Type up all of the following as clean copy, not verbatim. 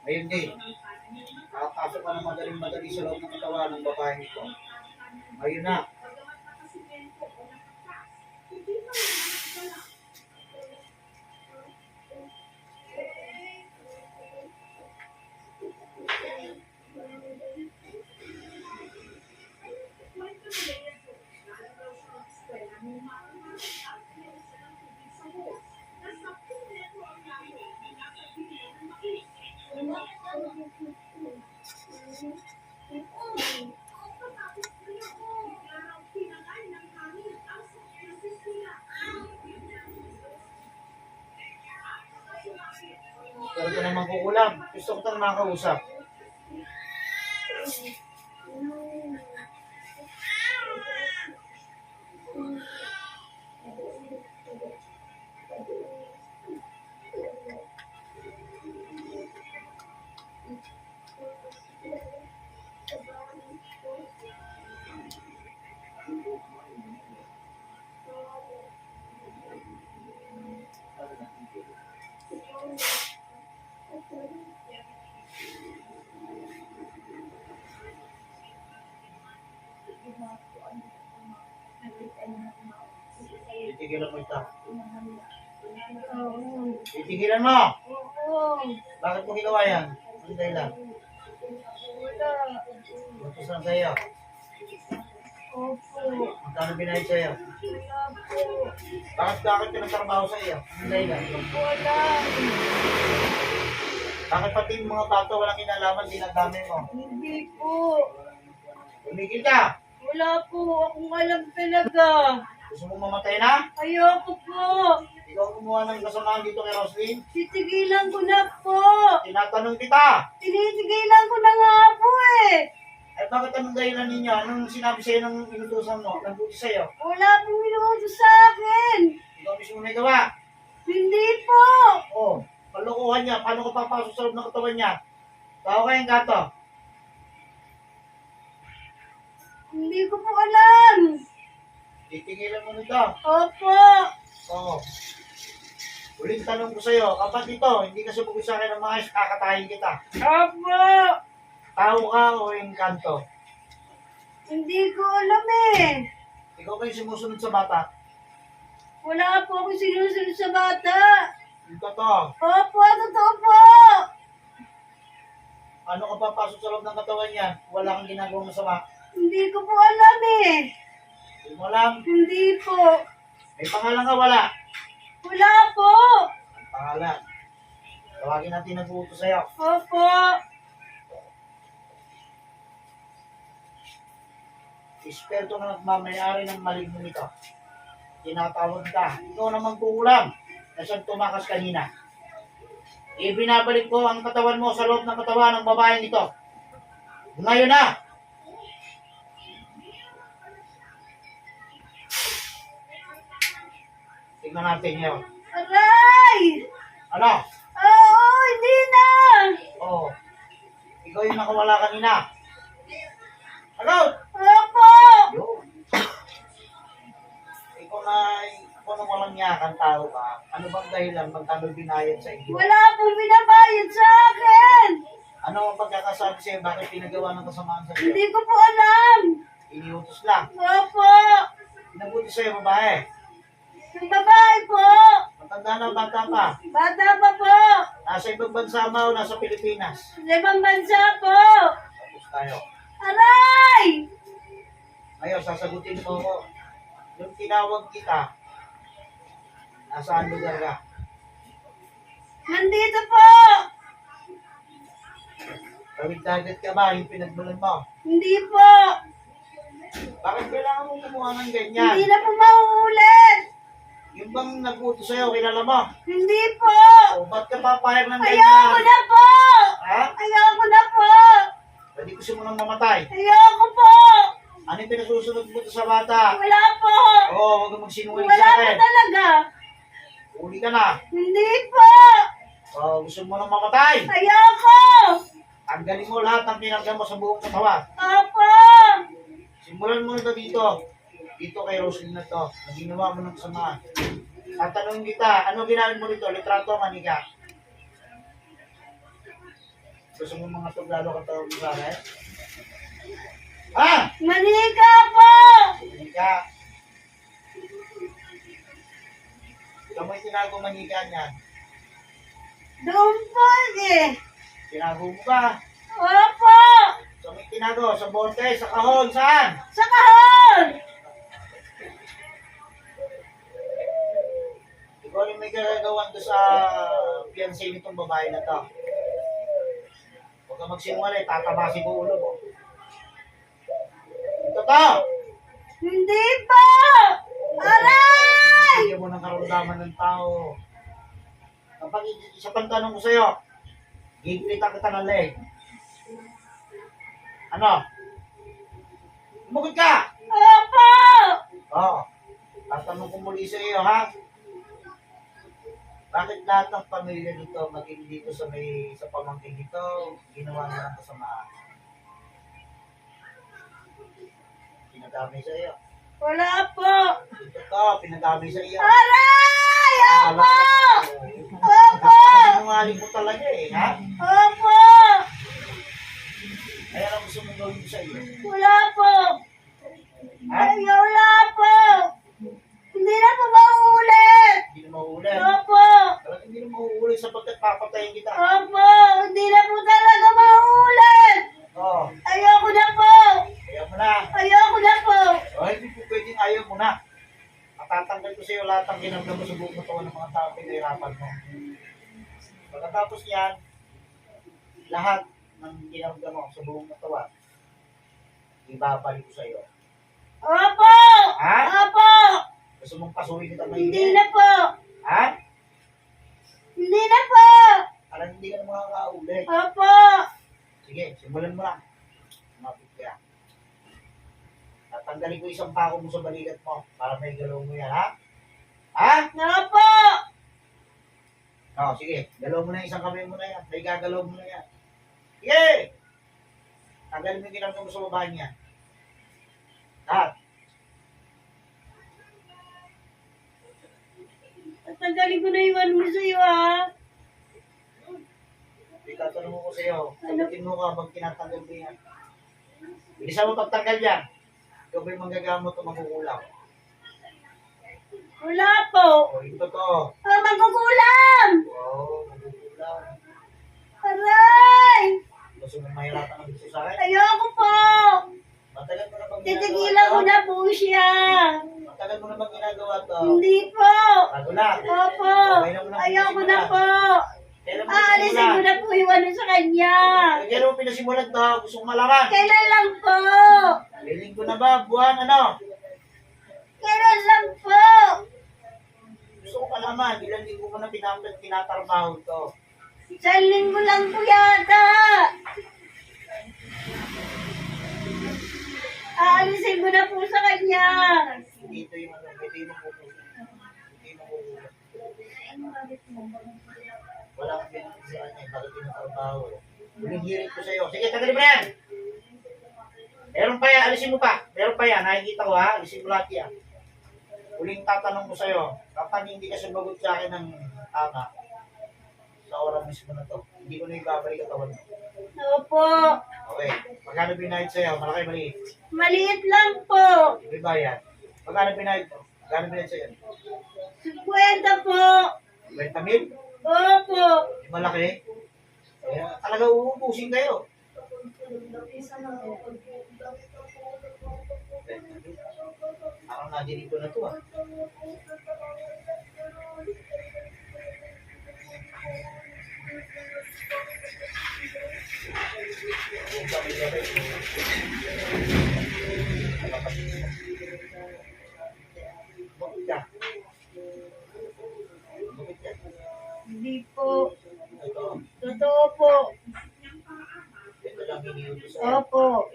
Ayun din. Nakapasok ka ng madaling-madali sa loob ng katawan ng babae nito. Ayun na. Pero ito naman kukulam. Gusto ko itong makausap. Titigilan mo ito. Titigilan mo! Bakit mo ginawa yan? Ang dahilan. Utos lang sa'yo. Magkano binayad sa'yo? Bakit pinagtrabaho sa'yo? Ang dahilan. Bakit pati yung mga bato walang kinalaman, dinagdami mo? Hindi po. Tumigil ka! Wala po. Akong alam talaga. Gusto mo mamatay na? Ayoko po. Ikaw kumuha ng kasamaan dito kay Roslyn? Titigilan ko na po. Tinatanong kita! Tinitigilan ko na nga po eh. Ay bakit anong dahilan ninyo? Anong sinabi sa'yo ng inutusan mo? Nagbuti sa'yo? Wala pong minuto sa akin. Ikaw mismo may gawa? Hindi po. Oo. Palukuhan niya. Paano ka papasok sa loob ng katawan niya? Tao kayong gato. Hindi ko po alam. Titigilan mo nito. Opo. Oo. Ulit tanong ko sa'yo. Kapag ito, hindi ka subukin sa akin ng maayos, kakatayin kita. Opo. Tao ka o engkanto? Hindi ko alam eh. Ikaw ba yung sumusunod sa bata? Wala po akong sinusunod sa bata. Ito to. Opo, totoo po. Ano ka papasok sa loob ng katawan niya? Wala kang ginagawang masama. Hindi ko po alam eh. Hindi mo alam. Hindi po. May pangalan ka, wala. Wala po. Ang pangalan. Tawagin natin ang buto sa'yo. Opo. Esperto na nagmamayari ng maligno nito. Tinatawag ka. Ikaw naman kukulam. Nasaan tumakas kanina. Ibinabalik ko ang katawan mo sa loob ng katawan ng babaeng ito. Ngayon na! Tingnan natin ngayon. Aray! Ano? Oo, hindi na. Oo. Ikaw yung nakawala kanina. Ano? Opo. Yun. Ikaw na, kung walang yakang tao ka, ano bang dahilan magkano binayad sa iyo? Wala pong binabayad sa akin. Ano ang pagkakasabi sa'yo? Bakit pinagawa ng kasamaan sa iyo? Hindi ko po alam. Iniutos lang. Opo. Pinabuti sa'yo, babae. Yung babae po. Matanda na bata pa. Bata pa po. Nasa ibang bansa mo o nasa Pilipinas. Sa ibang bansa po. Tapos tayo. Aray! Ngayon, sasagutin mo ko. Yung tinawag kita, nasaan lugar ka? Nandito po. Tawid dagat ka ba? Yung pinagmulan mo. Hindi po. Bakit kailangan mo kumuha ng ganyan? Hindi na po mauulit. Yung bang nag-utos sa'yo, kilala mo? Hindi po. O, ba't ka papayag ng Ayoko ganyan? na po. Ha? Ayoko na po. Pwede ko simulang mamatay. Ayoko po. Ano yung pinasusunod mo sa bata? Wala po. Oo, huwag kang magsinungaling Wala sa po akin. talaga. Uli ka na. Hindi po. O, gusto mo nang mamatay? Ayoko. Tanggalin mo lahat ng pinagdan mo sa buong katawan. Opo. Simulan mo na dito. Dito kay Roslyn na to. Na ginawa mo ng kasamaan. Tatanungin kita, ano ginamit mo dito? Litrato, manika. Gusto mo mga tuglalo ka tawag mo sa akin? Ha? Manika po! Manika. Ikaw mo'y tinago manika niyan. Doon po eh. Tinago mo ba? Opo! So may tinago, sa bote, sa kahon, saan? Sa kahon! Ikaw rin may gagawin doon sa fiancé nitong babae na to. Huwag ka magsimula, tatabasin ko ulo mo. Totoo! Hindi po! Aray! Bigyan mo ng karamdaman ng tao. Kapag isa pang tanong ko sa'yo, higpitan kita ng leg. Ano? Bukod ka! Opo! Oo. Tatanong ko muli sa iyo, ha? Bakit lahat ng pamilya dito, maging dito sa pamangkin dito, ginawa nila ng kasamaan? Pinadami sa iyo. Wala po! Ito to, pinadami sa iyo. Aray! Opo! Opo! Sinungaling mo talaga eh, ha? Opo! Kaya lang gusto mong gawin ko sa iyo. Wala po! Ha? Ay, wala po! Hindi na po mauulit! Hindi na mauulit. Opo! Talagang hindi na mauulit sapagkat papatayin kita. Opo! Hindi na po talaga mauulit! Oo. Ayoko na po! Kaya mo na. Ayoko na po! O, hindi po pwedeng ayaw mo na. Matatanggal ko sa iyo lahat ng ginamdam mo sa buong katawan ng mga tao pinahirapan mo. Pagkatapos yan, lahat ng ginamdam mo sa buong katawan, ibabalik ko sa iyo. Opo! Ha? Opo! Gusto mong pasuhin kita Hindi maigi? na po! Ha? Hindi na po! Parang hindi ka na makakaulit. Opo! Sige, simulan mo lang. Mapit ka. Tatanggalin ko isang pako mo sa balikat mo para may galaw mo yan, ha? Ha? Opo! O, sige. Galaw mo na isang kamay mo na yan. May gagalaw mo na yan. Sige! Tanggalin mo yung ginagawa mo sa babae niya. Lahat. Tatanggalin ko na yung ano mo sa'yo, ha? Itatanong ko sa iyo. Sagutin mo ka pag tinatanggal mo yan. Bilisan mo pagtanggal yan. Ikaw ba'y manggagamot o makukulang? Wala po! O, yung totoo. Magkukulam! Wow, makukulang. Aray! Gusto mo mahirapan ang gusto sa akin? Ayoko po! Matagal mo na bang Titigilan ko na po siya! Matagal mo na bang ginagawa to? Hindi po! Bago lang. Opo! Okay lang mo na Ayoko na pinasimulan. po! Kailan mo Aalisin ko pinasimulan? na po yung ano sa kanya! Kailan mo pinasimulan to? Gusto kong malaman. Kailan lang po? Piling ko na ba? Buwan, ano? Kailan lang po? Gusto ko malaman. Ilan linggo ko na tinatrabaho to. Isang linggo lang po yata! Aalisin ko na po sa kanya! Dito yung ano, ito yung makukulang. Ito yung makukulang. Wala kang pinagkasaan niya. Bakit tinatrabaho? Huling hirit ko sa'yo. Sige, tagalin mo na yan. Meron pa yan. Alisin mo pa. Meron pa yan. Nakikita ko ha. Alisin mo lahat yan. Huling tatanong ko sa'yo. Kapag hindi ka sumagot sa akin ng tama, sa oras mismo na to, hindi ko na ibabalik ang tawad mo. Opo! Okay. Magkano binayad sa'yo? Malaki, maliit. Maliit lang po! May bayad. Magkano binayad mo? Magkano binayad sa'yo? 50 po! 20,000? Opo! Malaki. Kaya talaga uubusin kayo. 20,000. Parang nadirito na to ah. Bakit ka? Bakit ka? Hindi po. Ito. Totoo po. Ito lang hiniutos sa'yo. Opo.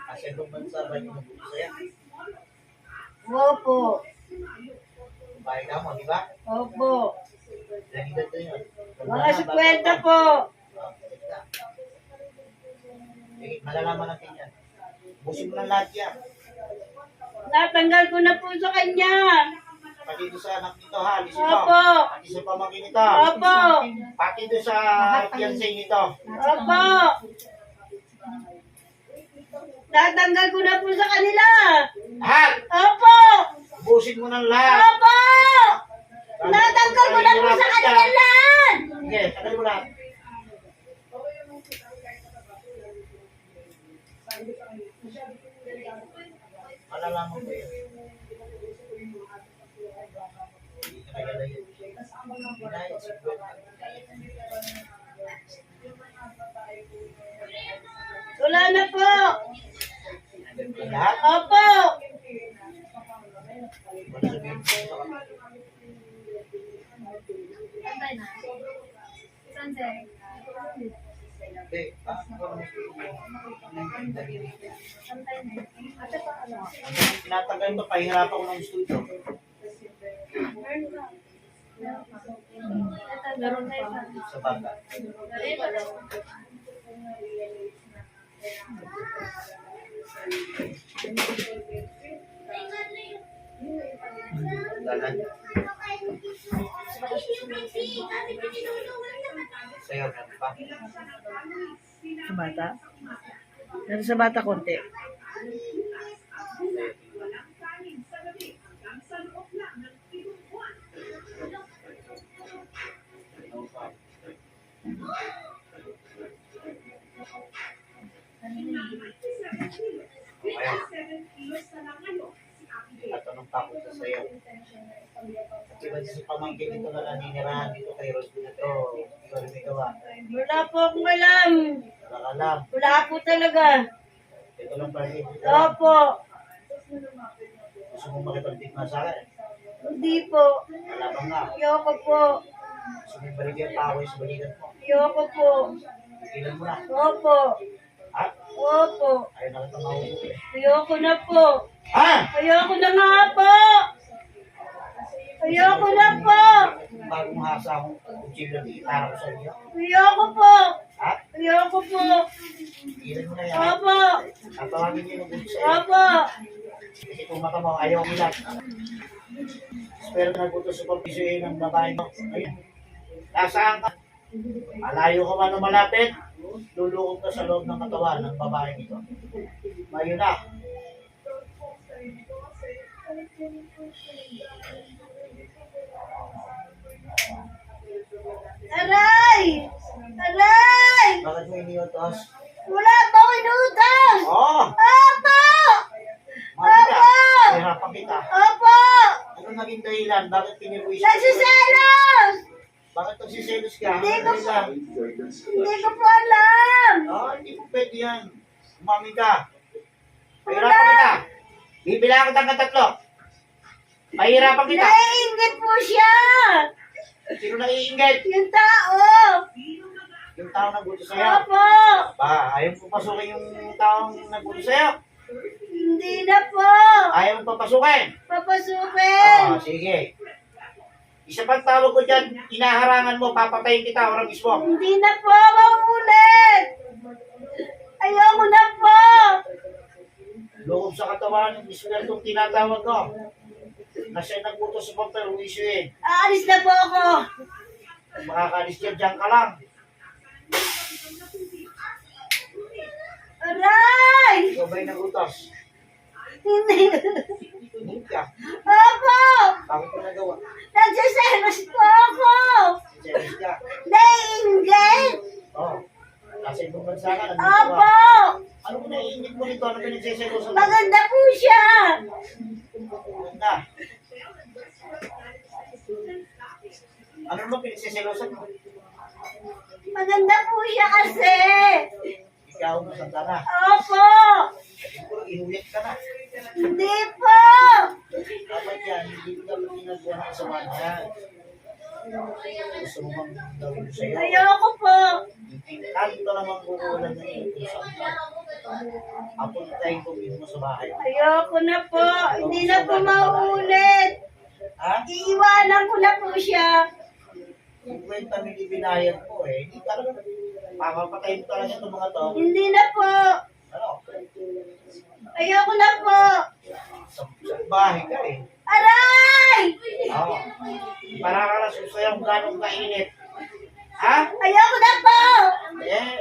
Kasi ibang bansa ba yung nabuto sa'yo? Opo. Bahay ka mo, di ba? Opo. Ilang edad na yun? Mga 50 po. Sige, malalaman natin yan. Busin mo na lahat yan. Natanggal ko na po sa kanya. Pati doon sa anak nito ha, alisin mo. Opo. Pati sa pamangkin nito. Opo. Pati doon sa fiancé nito. Opo. Tatanggal ko na po sa kanila. Lahat! Opo. Ubusin mo ng lahat. Opo. Tatanggal ko na po sa kanila lahat. Sige, tagal mo lahat. Malalaman ko yun. Wala na po. Lahat? Opo. Tinatagal mo, pahirapan ko ng studio. Sa bata. Dalan. Sayo na ba? Sa bata? Pero sa bata konti. Ayan. Tatanong pa ako sa sayo. Diba sa pamangkin ito na naninirahan dito kay Rosby na to, ikaw rin may gawa. Wala po akong alam. Wala ka alam. Wala po talaga. Ito lang pala dito. Opo. Gusto mong makipagtikma sa akin? Hindi po. Wala bang nga. Ayoko po. Gusto mong baligyan pa ako sa balikan mo. Ayoko po. Ilan mo na. Opo. Ha? Opo. Ayaw na kita mahuhuli. Ayoko na po. Ha? Ayoko na nga po. Ayoko na po. Bagong hasa akong kutsilyo na itara ko sa inyo. Ayoko po. Ha? Ayoko po. Ilan mo na yan. Opo. Tatawagin niyo yung gusto sa'yo. Opo. Kasi kung mata mo, ayaw mo lang. Pero nagputos sa pagpisuin ng babae mo. Ayun. Nasaan ka? Malayo ka man o malapit, lulukog ka sa loob ng katawan ng babae nito. Mayo na. Aray! Aray! Bakit mo iniutos? Wala po akong inutos! Oo! Opo! Maganda. Opo! Hirapan kita. Opo! Ano naging dahilan? Bakit pinibuis ka? Nagsiselos! Bakit nagsiselos ka? Hindi Ano ko dahilan? Hindi ko po alam! Hindi mo pwede yan. Umami ka. Pahirapan kita. Bibilangan kita ng tatlo. Pahirapan kita. Naiingit po siya! Sino naiingit? Yung tao! Yung tao nagbuto sa'yo. Opo! Ba, ayaw mo papasukin yung taong nagbuto sa'yo. Hindi na po! Ayaw mo papasukin. Papasukin! Sige. Isa pang tawag ko dyan, inaharangan mo, papatayin kita, orang mismo. Hindi na po! Maulit! Ayoko na po! Loob sa katawan, mismo na itong tinatawag ko. Na siya nagbuto sa pagparuisuin. Aalis na po ako! Makakaalis dyan ka lang. Aray! Ikaw ba'y nagutos? Hindi! Hindi ka. Opo! Bakit mo nagawa? Nagsiselos po ako! Series ka. Naiingit! Oo. Nasa ibang bansa ka, nandito Opo! ka. Ano mo naiingit mo nito? Ano pinagseselosan mo? Maganda po siya! Ganda. Ano mo pinagseselosan mo? Maganda po siya kasi! Ikaw, masanda na. Opo! Siguro inulit ka na. Hindi po! Dapat yan, hindi ka dapat ginagawa ng sama niya. Gusto mo bang gawin ko sa'yo? Ayoko po! Kahit ka naman kukulan na yun. Apuntahin ko mo sa bahay. Ayoko na po! Hindi na po mauulit! Ha? Iiwanan ko na po siya! 50 mil ibinayad ko eh. Hindi talaga. Papapatayin mo talaga itong mga to. Hindi na po! Ano? Ayoko na po! Sa bahay ka eh. Aray! Oo. Para ka lang susayang gano'ng kainit. Ha? Ayoko na po!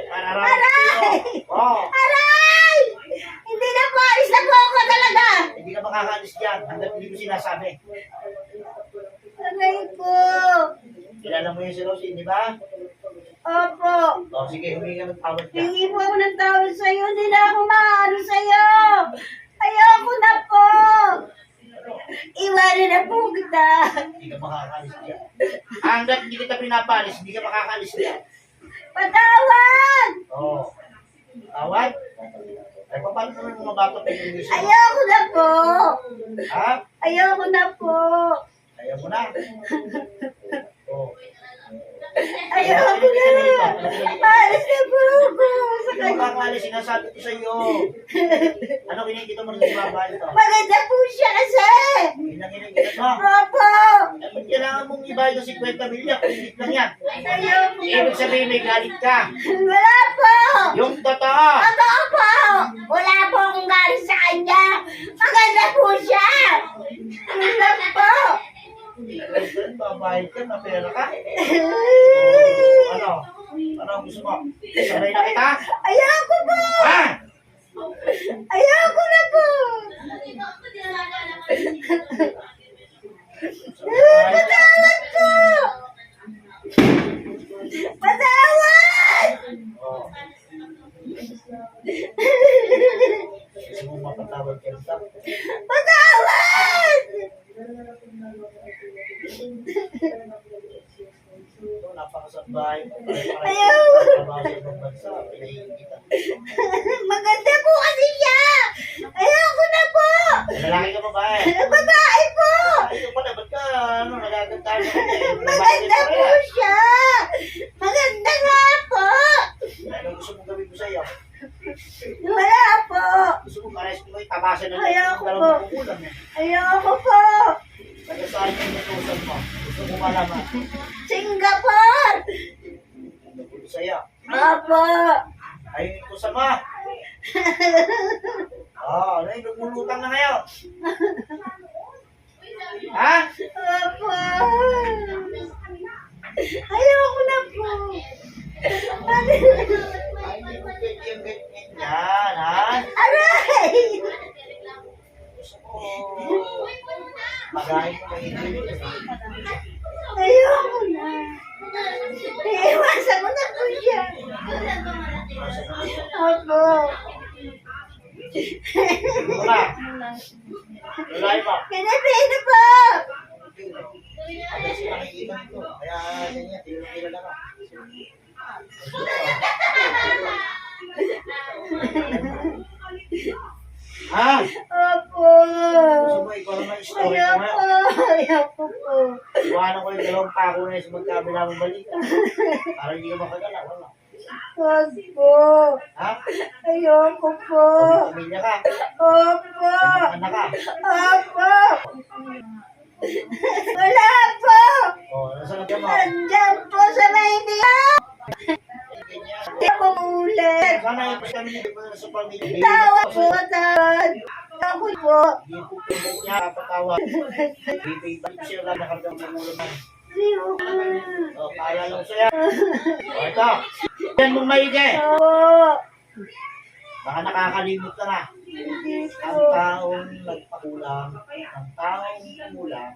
Pararaman Aray! Oo. Aray! Hindi na po! Alis na po ako talaga! Hindi ka makakaalis dyan hanggat hindi ko sinasabi. Aray ko! Kilala mo yung si Rosie, di ba? Opo! O sige, humingi ka ng tawad ka. Hingi po ako ng tawad sa'yo. Hindi na ako maano sa'yo. Ayoko na po. Iwanan na po kita. Hindi ka makakaalis dyan. Hanggat hindi kita pinapalis, hindi ka makakaalis dyan. Patawad! Oo. Tawad? Ay, paano naman mga bata pinilisin mo? Ayoko na po. Ha? Ayoko na po. Ayaw mo na. Oo. Ayoko na. Alis na po ako. Sa Hindi ka kanya. makakaalis, sinasabi ko sa iyo. Ano kinikita mo ng babay ito? Maganda po siya kasi. Kinakinikitan mo. Opo. Ay, kailangan mong ibayad ng 50 milyon. Kinikit lang yan. Ayoko na. Ibig sabihin may galit ka. Wala po. Yung totoo. Totoo po. Wala po akong galing sa kanya. Maganda po siya. Wala po. Babayad ka, na pera ka. Ano? Ano ang gusto mo? Sabay na kita? Ayoko po. Ha? Ayoko na po. Patawad po. Patawad. Oh. Gusto mo mapatawad ka rin? Patawad. Ito, napakasabay. Ayaw. Maganda po kasi siya. Ayoko na po. Lalaki ka babae. Babae po. Ito pala, ba't ka, nagagantahan ka? Maganda po siya. Maganda nga po. Ano gusto mong gawin ko sa iyo? Wala po. Gusto mong ares mo yung tabasan na Ayoko yung po. dalawang kukulang eh. Ayoko po. Kaya saan yung natusan mo? Gusto mo malaman? Singapore. Ano ko sa iyo? Opo. Ayun ito sa ma. Ano yung lumulutang na ngayon? Ha? Opo. Ayoko na po. Ay, hindi mo pwede yung ganyan yan, ha? Aray! Gusto mo, magahin mo mainit. Ayoko na. Iiwasan mo na po siya. Opo. Ano ba? Lalay pa. Pinipino po. Kasi nakikita ko. Kaya ganyan, tilo-tilo lang ako. Ha? Opo. Gusto mo, ikaw naman yung story ko Ayoko. nga. Ayoko po. Iwanan ko yung dalawang pako na sa magkabila mong balita. Para hindi ka makagala, wala. Wag po. Ha? Ayoko po. May pamilya ka. Opo. May mga anak ka. Opo. Wala po. Nasaan ka mo? Nandiyan po sa Maynila. Ganyan. Hindi ako ulit. Sana yung kami mo sa pamilya. Tawa po. Tawad. Ako po. Hindi po po niya kapatawa. Bibig siya lang nakardang magulang na. Ayoko. Paalala ko sa'yo. Ito. Yan mong maigi. Oo. Baka nakakalimot ka na. Hindi Ang po. taong nagpakulang, ang taong kumulang,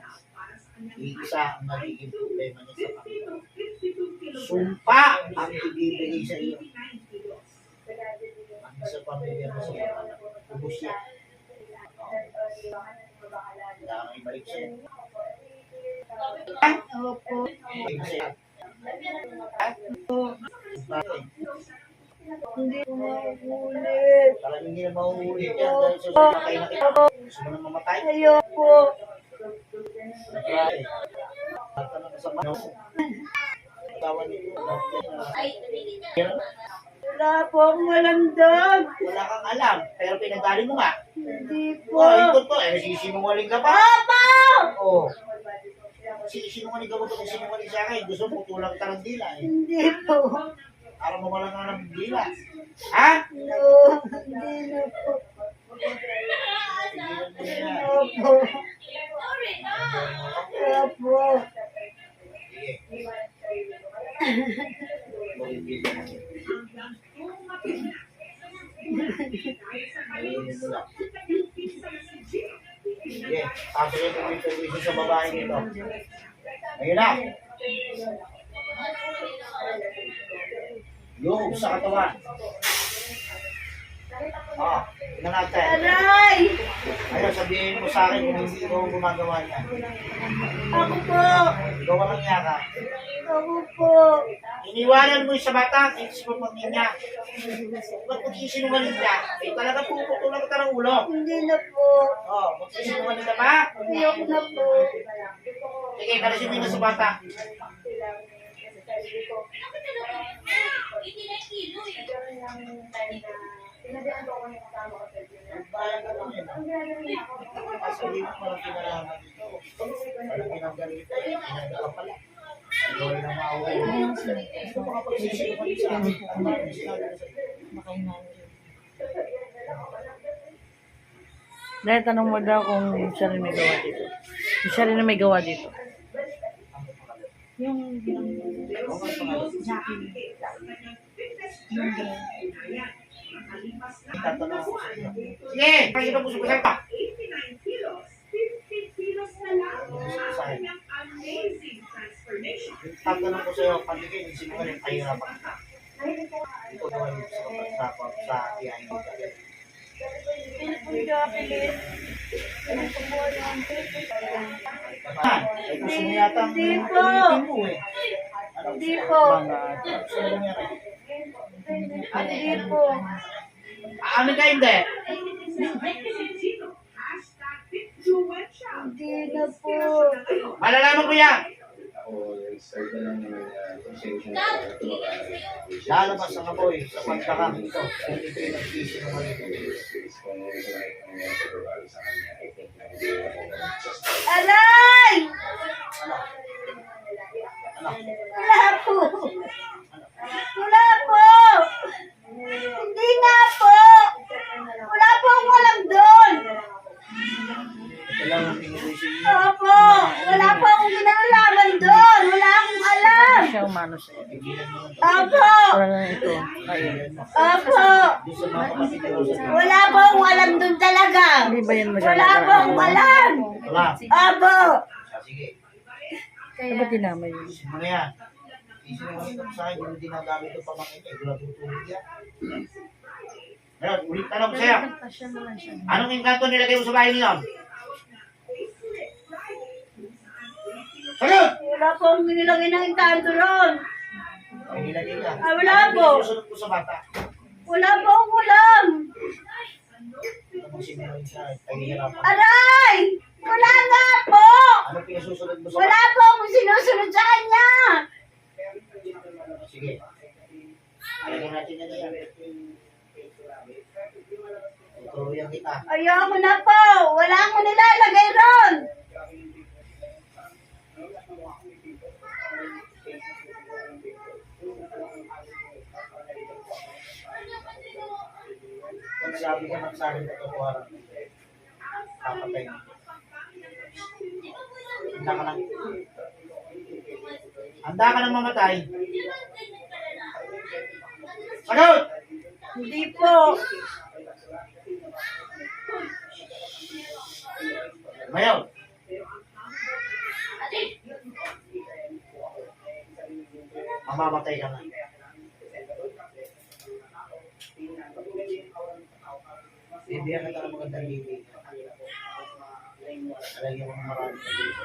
isa ang nagiging problema niya sa Panginoon. Sumpa ang ibibigay sa iyo. Ang sa pamilya mo sa Panginoon. Ubus yan. Kailangan ibalik sa iyo. Opo. Ibalik sa iyo. Bakit? Hindi ko mauulit. Talagang hindi na mauulit yan dahil sa sumakay na kita. Gusto mo na mamatay? Ayoko. Naglae. Bata na sa mano. Tawa nito. Wala po akong malamdam. Wala kang alam, pero pinadali mo nga. Hindi po. Ito to, sisinungaling ka pa. Opo! Oo. Sinungaling ka mo ito, sinungaling sa akin. Gusto mo tulang ka ng dila eh. Hindi po. Para mo wala nga ng dila. Ha? No, hindi na po. Tigilan mo na yan. Opo. Opo. Sige, pasok yung permission sa babae nito. Ayun na. Yung sa katawan. Tingnan natin. Aray! Ayun, sabihin mo sa akin kung hindi ko gumagawa niya. Ako po. Ikaw walang niya ka. Ako po. Iniwanan mo yung sa bata, kinis mo pag niya. Ba't magsisinungaling ka? Eh, talaga puputulan ka ng ulo. Hindi na po. Magsisinungaling ka pa? Ayoko na po. Sige, kalasin mo na sa bata. Bayan ka lang yun. Sabihin mo lang kinalaman dito. Parang pinaggalita, pinagdala pala. Ikaw rin ang mauwi. Ito mga pagsisinungaling sa akin. Ang dami sinabi ko sa'yo. Dahil tanong mo daw kung siya rin may gawa dito. Kung siya rin may gawa dito. Yung Tatanong ko sa iyo. Sige, pakita mo sa kusay pa. Tatanong ko sa iyo, paligid, sinungaling kahirapan ka. Ito daw ay sa iyahin mo. Ay, gusto mo yata ang Hindi po. ulitin mo eh. Hindi po. Gusto mo niya rin. Hindi po. Ano ka hindi? Hindi na po. Malalaman ko yan. Lalabas ang apoy sa pagkakam ito. Kung ito yung nagsisinungaling. Aray! Ano? Wala po. Wala po. Hindi nga po. Wala po akong alam doon. Ito lang ang pinili sa inyo. Opo. Wala po akong ginalaman doon. Wala akong alam. siya umano sa'yo. Tigilan mo lang. Opo. Wala na ito. Ayun. Opo. Di sa mga kapatid ko sa inyo. Wala po akong alam doon talaga. Hindi ba yan Wala magagawa? po akong alam. Wala. Opo. Sige. Dapat dinamay yun. Isin mo na yan. Isinungaling ka sa akin. Yung dinagamit ko pamangkin niya. Wala tutulog yan. Ngayon, ulit tanong ko sa'yo. Anong engkanto nilagay mo sa bahay niyo? Sagot! Wala po akong nilagay ng intanto ron. Ay, nilagay ka. Ah, wala po. Susunod ko sa bata. Wala po akong alam. Ito mong sinungaling sa akin. Pahihirapan. Aray! Wala nga po. Anong pinasusunod mo sa Wala bata? po akong sinusunod sa kanya. Sige. Alagyan natin na yan. Tuturuyan kita. Ayoko na po. Wala akong nilalagay ron. Pag sabi ka ng sabi na tutuwaran, kapatay mo. Handa ka lang. Handa ka nang mamatay. Sagot! Hindi po. Mayaw. Mamamatay ka na. Bibigyan kita ng magandang libig. Alagyan mo ng marami sa dito.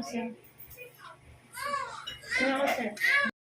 sir. Kaya ako, sir.